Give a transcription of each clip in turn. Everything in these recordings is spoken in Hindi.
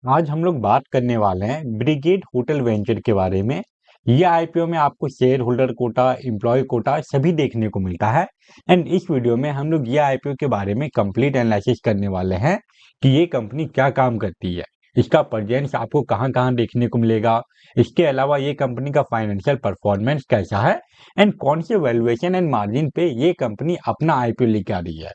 आज हम लोग बात करने वाले हैं ब्रिगेड होटल वेंचर के बारे में। ये आईपीओ में आपको shareholder quota, employee quota सभी देखने को मिलता है। एंड इस वीडियो में हम लोग ये आईपीओ के बारे में कंप्लीट एनालिसिस करने वाले हैं कि ये कंपनी क्या काम करती है, इसका प्रेजेंस आपको कहाँ कहाँ देखने को मिलेगा, इसके अलावा ये कंपनी का फाइनेंशियल परफॉर्मेंस कैसा है एंड कौन से वैल्यूएशन एंड मार्जिन पे ये कंपनी अपना आईपीओ लेके आ रही है।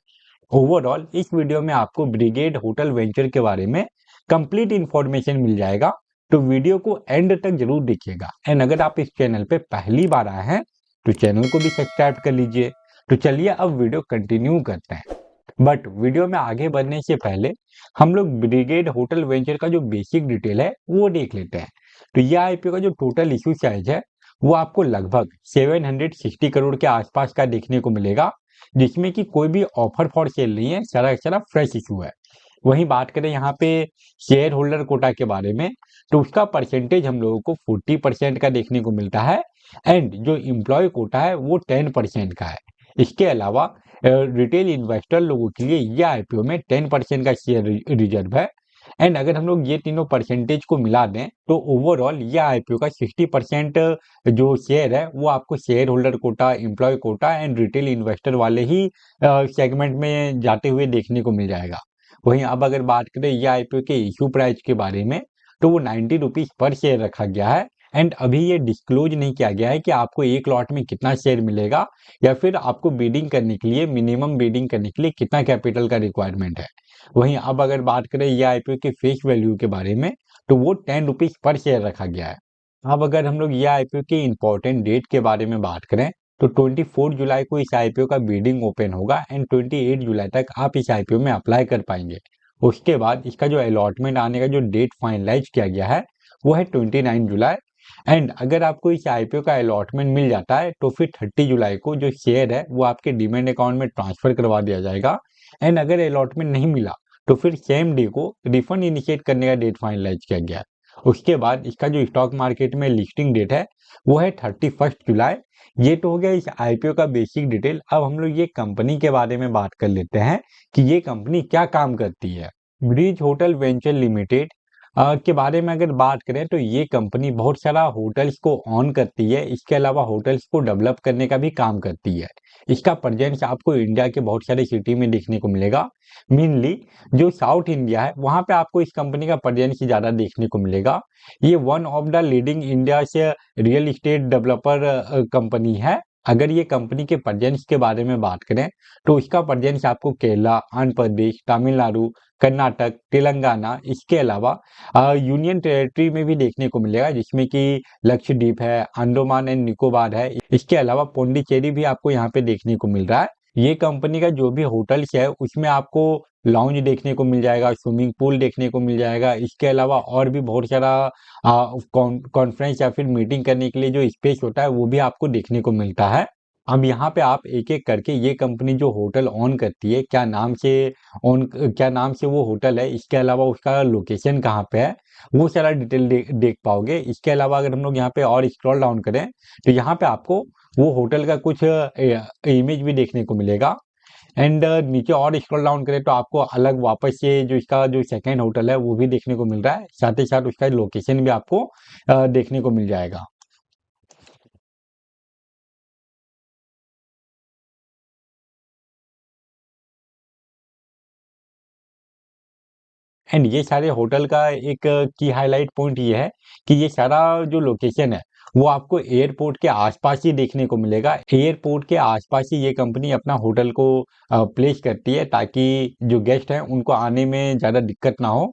ओवरऑल इस वीडियो में आपको ब्रिगेड होटल वेंचर के बारे में कंप्लीट इंफॉर्मेशन मिल जाएगा, तो वीडियो को एंड तक जरूर देखिएगा। एंड अगर आप इस चैनल पे पहली बार आए हैं तो चैनल को भी सब्सक्राइब कर लीजिए। तो चलिए अब वीडियो कंटिन्यू करते हैं। बट वीडियो में आगे बढ़ने से पहले हम लोग ब्रिगेड होटल वेंचर का जो बेसिक डिटेल है वो देख लेते हैं। तो यह आईपीओ का जो टोटल इशू साइज है वो आपको लगभग 760 करोड़ के आसपास का देखने को मिलेगा, जिसमें कि कोई भी ऑफर फॉर सेल नहीं है, सारा सारा फ्रेश इशू है। वहीं बात करें यहाँ पे शेयर होल्डर कोटा के बारे में, तो उसका परसेंटेज हम लोगों को 40% का देखने को मिलता है एंड जो इम्प्लॉय कोटा है वो 10% का है। इसके अलावा रिटेल इन्वेस्टर लोगों के लिए यह आईपीओ में 10% का शेयर रिजर्व है। एंड अगर हम लोग ये तीनों परसेंटेज को मिला दें तो ओवरऑल यह आईपीओ का 60% जो शेयर है वो आपको shareholder quota, employee quota and retail investor वाले ही सेगमेंट में जाते हुए देखने को मिल जाएगा। वहीं अब अगर बात करें ये आईपीओ के इशू प्राइस के बारे में, तो वो 90 रुपीज पर शेयर रखा गया है। एंड अभी ये डिस्क्लोज नहीं किया गया है कि आपको एक लॉट में कितना शेयर मिलेगा या फिर आपको बीडिंग करने के लिए, मिनिमम बीडिंग करने के लिए कितना कैपिटल का रिक्वायरमेंट है। वहीं अब अगर बात करें ये आईपीओ के फेस वैल्यू के बारे में, तो वो 10 रुपीज पर शेयर रखा गया है। अब अगर हम लोग ये आईपीओ के इंपॉर्टेंट डेट के बारे में बात करें, तो 24 जुलाई को इस आईपीओ का बिडिंग ओपन होगा एंड 28 जुलाई तक आप इस आईपीओ में अप्लाई कर पाएंगे। उसके बाद इसका जो अलॉटमेंट आने का जो डेट फाइनलाइज किया गया है वो है 29 जुलाई। एंड अगर आपको इस आईपीओ का अलॉटमेंट मिल जाता है तो फिर 30 जुलाई को जो शेयर है वो आपके डीमैट अकाउंट में ट्रांसफर करवा दिया जाएगा। एंड अगर अलॉटमेंट नहीं मिला तो फिर सेम डे को रिफंड इनिशिएट करने का डेट फाइनलाइज किया गया है। उसके बाद इसका जो स्टॉक मार्केट में लिस्टिंग डेट है वो है 31 जुलाई। ये तो हो गया इस आईपीओ का बेसिक डिटेल। अब हम लोग ये कंपनी के बारे में बात कर लेते हैं कि ये कंपनी क्या काम करती है। ब्रिज होटल वेंचर लिमिटेड के बारे में अगर बात करें तो ये कंपनी बहुत सारा होटल्स को ऑन करती है, इसके अलावा होटल्स को डेवलप करने का भी काम करती है। इसका प्रेजेंस आपको इंडिया के बहुत सारे सिटी में देखने को मिलेगा। मेनली जो साउथ इंडिया है वहां पे आपको इस कंपनी का प्रेजेंस ज़्यादा देखने को मिलेगा। ये one of the leading India से रियल इस्टेट डेवलपर कंपनी है। अगर ये कंपनी के प्रेजेंस के बारे में बात करें तो इसका प्रेजेंस आपको केरला, आंध्र प्रदेश, तमिलनाडु, कर्नाटक, तेलंगाना, इसके अलावा यूनियन टेरिटरी में भी देखने को मिलेगा, जिसमें कि लक्षद्वीप है, अंडमान एंड निकोबार है। इसके अलावा पौंडीचेरी भी आपको यहाँ पे देखने को मिल रहा है। ये कंपनी का जो भी होटल्स है उसमें आपको लाउंज देखने को मिल जाएगा, स्विमिंग पूल देखने को मिल जाएगा। इसके अलावा और भी बहुत सारा कॉन्फ्रेंस या फिर मीटिंग करने के लिए जो स्पेस होता है वो भी आपको देखने को मिलता है। अब यहाँ पे आप एक एक करके ये कंपनी जो होटल ऑन करती है, क्या नाम से वो होटल है, इसके अलावा उसका लोकेशन कहाँ पे है, वो सारा डिटेल देख पाओगे। इसके अलावा अगर हम लोग यहाँ पे और स्क्रॉल डाउन करें तो यहाँ पे आपको वो होटल का कुछ इमेज भी देखने को मिलेगा। एंड नीचे और स्क्रॉल डाउन करें तो आपको अलग वापस से जो इसका जो सेकेंड होटल है वो भी देखने को मिल रहा है, साथ ही साथ उसका लोकेशन भी आपको देखने को मिल जाएगा। एंड ये सारे होटल का एक की हाईलाइट पॉइंट ये है कि ये सारा जो लोकेशन है वो आपको एयरपोर्ट के आसपास ही देखने को मिलेगा। एयरपोर्ट के आसपास ही ये कंपनी अपना होटल को प्लेस करती है ताकि जो गेस्ट हैं उनको आने में ज़्यादा दिक्कत ना हो।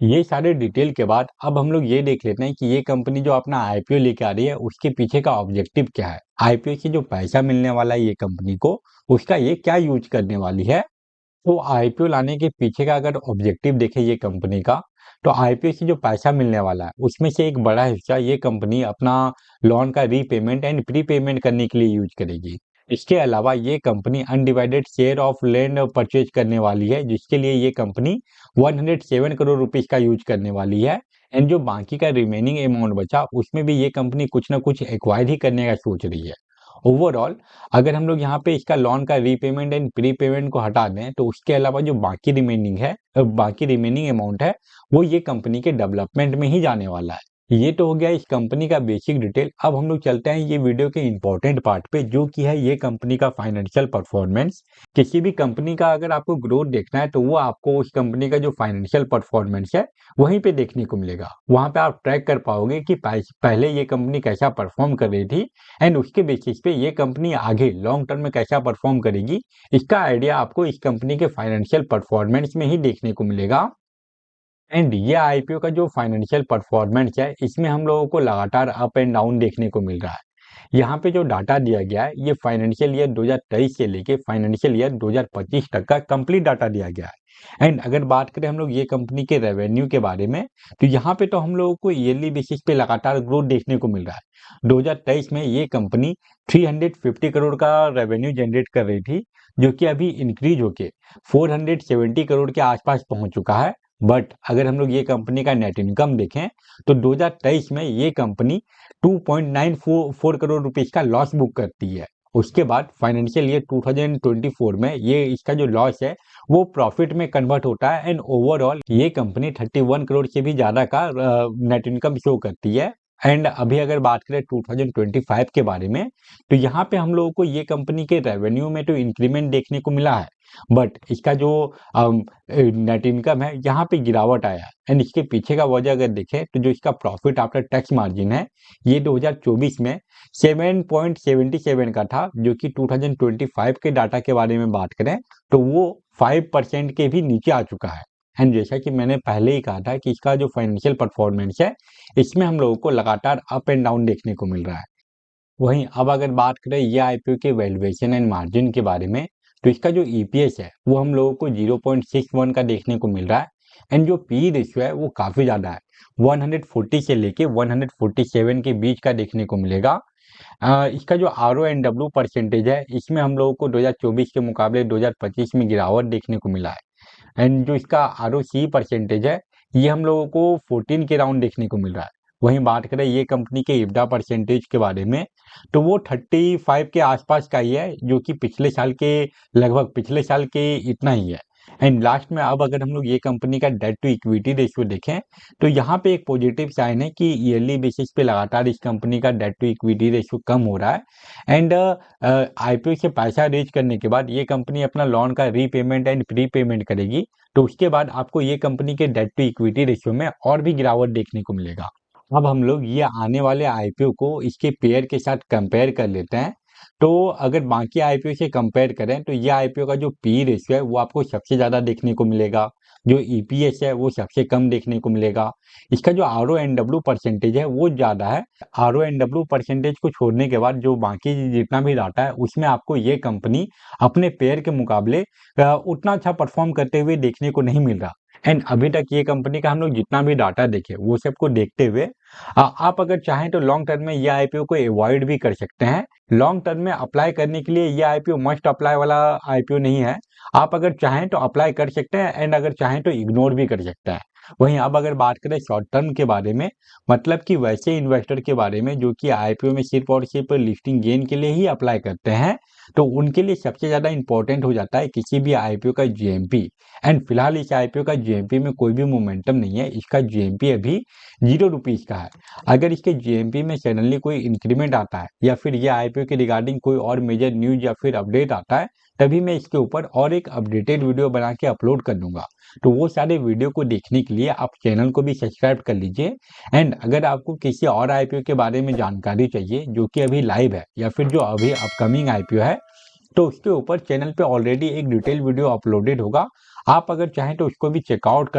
ये सारे डिटेल के बाद अब हम लोग ये देख लेते हैं कि ये कंपनी जो अपना आईपीओ लेके आ रही है उसके पीछे का ऑब्जेक्टिव क्या है। आईपीओ से जो पैसा मिलने वाला है ये कंपनी को, उसका ये क्या यूज करने वाली है। तो आईपीओ लाने के पीछे का अगर ऑब्जेक्टिव देखें ये कंपनी का, तो आईपीओ से जो पैसा मिलने वाला है उसमें से एक बड़ा हिस्सा ये कंपनी अपना लोन का रीपेमेंट एंड प्रीपेमेंट करने के लिए यूज करेगी। इसके अलावा ये company undivided share of land purchase करने वाली है, जिसके लिए ये कंपनी 107 करोड़ रुपीस का यूज करने वाली है। एंड जो बाकी का रिमेनिंग अमाउंट बचा उसमें भी ये कंपनी कुछ ना कुछ एक्वायर ही करने का सोच रही है। ओवरऑल अगर हम लोग यहाँ पे इसका लोन का रीपेमेंट एंड प्री पेमेंट को हटा दें तो उसके अलावा जो बाकी रिमेनिंग अमाउंट है वो ये कंपनी के डेवलपमेंट में ही जाने वाला है। ये तो हो गया इस कंपनी का बेसिक डिटेल। अब हम लोग चलते हैं ये वीडियो के इंपॉर्टेंट पार्ट पे, जो कि है ये कंपनी का फाइनेंशियल परफॉर्मेंस। किसी भी कंपनी का अगर आपको ग्रोथ देखना है तो वो आपको उस कंपनी का जो फाइनेंशियल परफॉर्मेंस है वहीं पे देखने को मिलेगा। वहां पे आप ट्रैक कर पाओगे कि पहले ये कंपनी कैसा परफॉर्म कर रही थी एंड उसके बेसिस पे ये कंपनी आगे लॉन्ग टर्म में कैसा परफॉर्म करेगी, इसका आइडिया आपको इस कंपनी के फाइनेंशियल परफॉर्मेंस में ही देखने को मिलेगा। एंड ये आईपीओ का जो फाइनेंशियल परफॉर्मेंस है इसमें हम लोगों को लगातार अप एंड डाउन देखने को मिल रहा है। यहाँ पे जो डाटा दिया गया है ये फाइनेंशियल ईयर 2023 से लेके फाइनेंशियल ईयर 2025 तक का कंप्लीट डाटा दिया गया है। एंड अगर बात करें हम लोग ये कंपनी के रेवेन्यू के बारे में तो यहाँ पे तो हम लोगों को ईयरली बेसिस पे लगातार ग्रोथ देखने को मिल रहा है। 2023 में ये कंपनी 350 करोड़ का रेवेन्यू जनरेट कर रही थी, जो कि अभी इंक्रीज होके 470 करोड़ के आसपास पहुंच चुका है। बट अगर हम लोग ये कंपनी का नेट इनकम देखें तो 2023 में ये कंपनी 2.94 करोड़ रुपीस का लॉस बुक करती है। उसके बाद फाइनेंशियल ईयर 2024 में ये इसका जो लॉस है वो प्रॉफिट में कन्वर्ट होता है एंड ओवरऑल ये कंपनी 31 करोड़ से भी ज्यादा का नेट इनकम शो करती है। एंड अभी अगर बात करें 2025 के बारे में तो यहाँ पे हम लोगों को ये कंपनी के रेवेन्यू में तो इंक्रीमेंट देखने को मिला है, बट इसका जो नेट इनकम है यहाँ पे गिरावट आया है। एंड इसके पीछे का वजह अगर देखें तो जो इसका प्रॉफिट आफ्टर टैक्स मार्जिन है ये 2024 में 7.77 का था, जो कि 2025 के डाटा के बारे में बात करें तो वो 5% के भी नीचे आ चुका है। एंड जैसा कि मैंने पहले ही कहा था कि इसका जो फाइनेंशियल परफॉर्मेंस है इसमें हम लोगों को लगातार अप एंड डाउन देखने को मिल रहा है। वहीं अब अगर बात करें ये आईपीओ के वैल्यूएशन एंड मार्जिन के बारे में तो इसका जो ईपीएस है वो हम लोगों को 0.61 का देखने को मिल रहा है। एंड जो पी रेशियो है वो काफी ज्यादा है, 140 से लेके 147 के बीच का देखने को मिलेगा। इसका जो R O N W percentage है इसमें हम लोगों को 2024 के मुकाबले 2025 में गिरावट देखने को मिला है। एंड जो इसका आर ओ सी परसेंटेज है ये हम लोगों को 14 के राउंड देखने को मिल रहा है। वहीं बात करें ये कंपनी के इब्दा परसेंटेज के बारे में तो वो 35 के आसपास का ही है, जो कि पिछले साल के इतना ही है। एंड लास्ट में अब अगर हम लोग ये कंपनी का डेट टू इक्विटी रेशियो देखें तो यहाँ पे एक पॉजिटिव साइन है कि ईयरली बेसिस पे लगातार इस कंपनी का डेट टू इक्विटी रेशियो कम हो रहा है। एंड आईपीओ से पैसा रेज करने के बाद ये कंपनी अपना लोन का रीपेमेंट एंड प्री पेमेंट करेगी तो उसके बाद आपको ये कंपनी के डेट टू इक्विटी रेशियो में और भी गिरावट देखने को मिलेगा। अब हम लोग ये आने वाले आईपीओ को इसके पेयर के साथ कंपेयर कर लेते हैं। तो अगर बाकी आईपीओ से कंपेयर करें तो ये आईपीओ का जो पी रेशियो है वो आपको सबसे ज़्यादा देखने को मिलेगा, जो ईपीएस है वो सबसे कम देखने को मिलेगा। इसका जो R O N W percentage है वो ज़्यादा है। R O N W percentage को छोड़ने के बाद जो बाकी जितना भी डाटा है उसमें आपको ये कंपनी अपने पेयर के मुकाबले उतना अच्छा परफॉर्म करते हुए देखने को नहीं मिल रहा। एंड अभी तक ये कंपनी का हम लोग जितना भी डाटा देखे वो सबको देखते हुए आप अगर चाहें तो लॉन्ग टर्म में ये आईपीओ को अवॉइड भी कर सकते हैं। लॉन्ग टर्म में अप्लाई करने के लिए ये आईपीओ मस्ट अप्लाई वाला आईपीओ नहीं है। आप अगर चाहें तो अप्लाई कर सकते हैं एंड अगर चाहें तो इग्नोर भी कर सकते हैं। वहीं अब अगर बात करें शॉर्ट टर्म के बारे में, मतलब कि वैसे इन्वेस्टर के बारे में जो कि आईपीओ में सिर्फ और सिर्फ लिस्टिंग गेन के लिए ही अप्लाई करते हैं, तो उनके लिए सबसे ज्यादा इंपॉर्टेंट हो जाता है किसी भी आईपीओ का जीएमपी। एंड फिलहाल इस आईपीओ का जीएमपी में कोई भी मोमेंटम नहीं है, इसका जीएमपी अभी 0 रुपीज का है। अगर इसके जीएमपी में सडनली कोई इंक्रीमेंट आता है या फिर ये आईपीओ के रिगार्डिंग कोई और मेजर न्यूज या फिर अपडेट आता है तभी मैं इसके ऊपर और एक अपडेटेड वीडियो बना के अपलोड कर दूंगा। तो वो सारे वीडियो को देखने के लिए आप चैनल को भी सब्सक्राइब कर लीजिए। एंड अगर आपको किसी और आईपीओ के बारे में जानकारी चाहिए जो कि अभी लाइव है या फिर जो अभी अपकमिंग आईपीओ है तो उसके ऊपर चैनल पे ऑलरेडी एक डिटेल वीडियो अपलोडेड होगा, आप अगर चाहें तो उसको भी चेकआउट कर